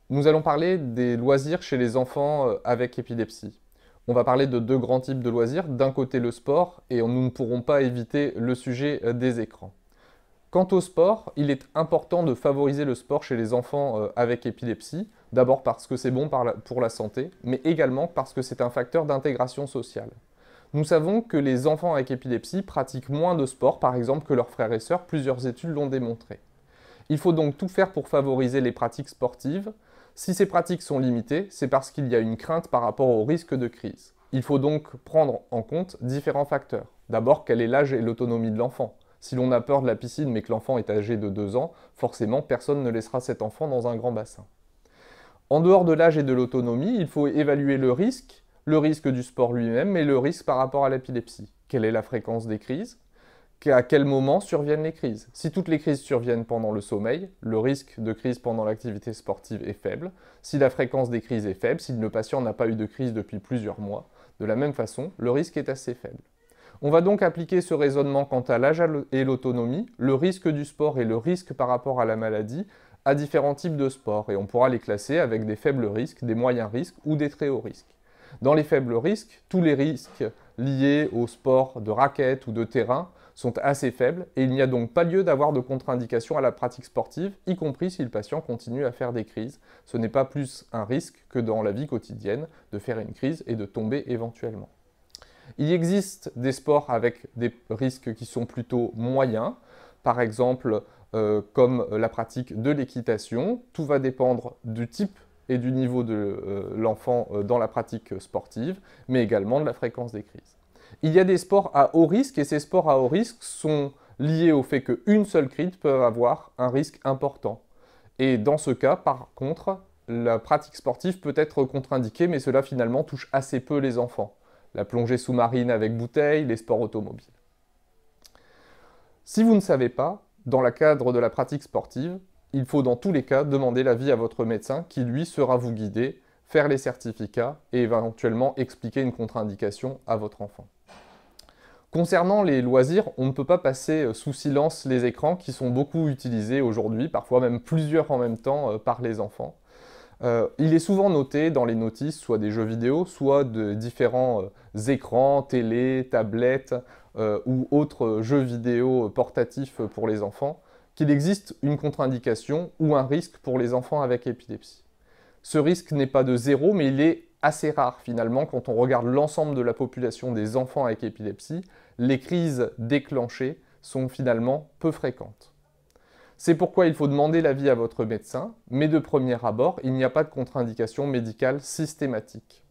Nous allons parler des loisirs chez les enfants avec épilepsie. On va parler de deux grands types de loisirs. D'un côté le sport, et nous ne pourrons pas éviter le sujet des écrans. Quant au sport, il est important de favoriser le sport chez les enfants avec épilepsie, d'abord parce que c'est bon pour la santé, mais également parce que c'est un facteur d'intégration sociale. Nous savons que les enfants avec épilepsie pratiquent moins de sport, par exemple, que leurs frères et sœurs, plusieurs études l'ont démontré. Il faut donc tout faire pour favoriser les pratiques sportives. Si ces pratiques sont limitées, c'est parce qu'il y a une crainte par rapport au risque de crise. Il faut donc prendre en compte différents facteurs. D'abord, quel est l'âge et l'autonomie de l'enfant? Si l'on a peur de la piscine mais que l'enfant est âgé de 2 ans, forcément personne ne laissera cet enfant dans un grand bassin. En dehors de l'âge et de l'autonomie, il faut évaluer le risque du sport lui-même et le risque par rapport à l'épilepsie. Quelle est la fréquence des crises? À quel moment surviennent les crises? Si toutes les crises surviennent pendant le sommeil, le risque de crise pendant l'activité sportive est faible. Si la fréquence des crises est faible, si le patient n'a pas eu de crise depuis plusieurs mois, de la même façon, le risque est assez faible. On va donc appliquer ce raisonnement quant à l'âge et l'autonomie, le risque du sport et le risque par rapport à la maladie, à différents types de sports, et on pourra les classer avec des faibles risques, des moyens risques ou des très hauts risques. Dans les faibles risques, tous les risques liés au sport de raquette ou de terrain sont assez faibles et il n'y a donc pas lieu d'avoir de contre-indication à la pratique sportive, y compris si le patient continue à faire des crises. Ce n'est pas plus un risque que dans la vie quotidienne de faire une crise et de tomber éventuellement. Il existe des sports avec des risques qui sont plutôt moyens, par exemple comme la pratique de l'équitation. Tout va dépendre du type et du niveau de l'enfant dans la pratique sportive, mais également de la fréquence des crises. Il y a des sports à haut risque, et ces sports à haut risque sont liés au fait qu'une seule crise peut avoir un risque important. Et dans ce cas, par contre, la pratique sportive peut être contre-indiquée, mais cela finalement touche assez peu les enfants. La plongée sous-marine avec bouteille, les sports automobiles. Si vous ne savez pas, dans le cadre de la pratique sportive, il faut dans tous les cas demander l'avis à votre médecin qui, lui, sera vous guider, faire les certificats et éventuellement expliquer une contre-indication à votre enfant. Concernant les loisirs, on ne peut pas passer sous silence les écrans qui sont beaucoup utilisés aujourd'hui, parfois même plusieurs en même temps par les enfants. Il est souvent noté dans les notices, soit des jeux vidéo, soit de différents écrans, télé, tablettes ou autres jeux vidéo portatifs pour les enfants, qu'il existe une contre-indication ou un risque pour les enfants avec épilepsie. Ce risque n'est pas de zéro, mais il est assez rare finalement quand on regarde l'ensemble de la population des enfants avec épilepsie. Les crises déclenchées sont finalement peu fréquentes. C'est pourquoi il faut demander l'avis à votre médecin, mais de premier abord, il n'y a pas de contre-indication médicale systématique.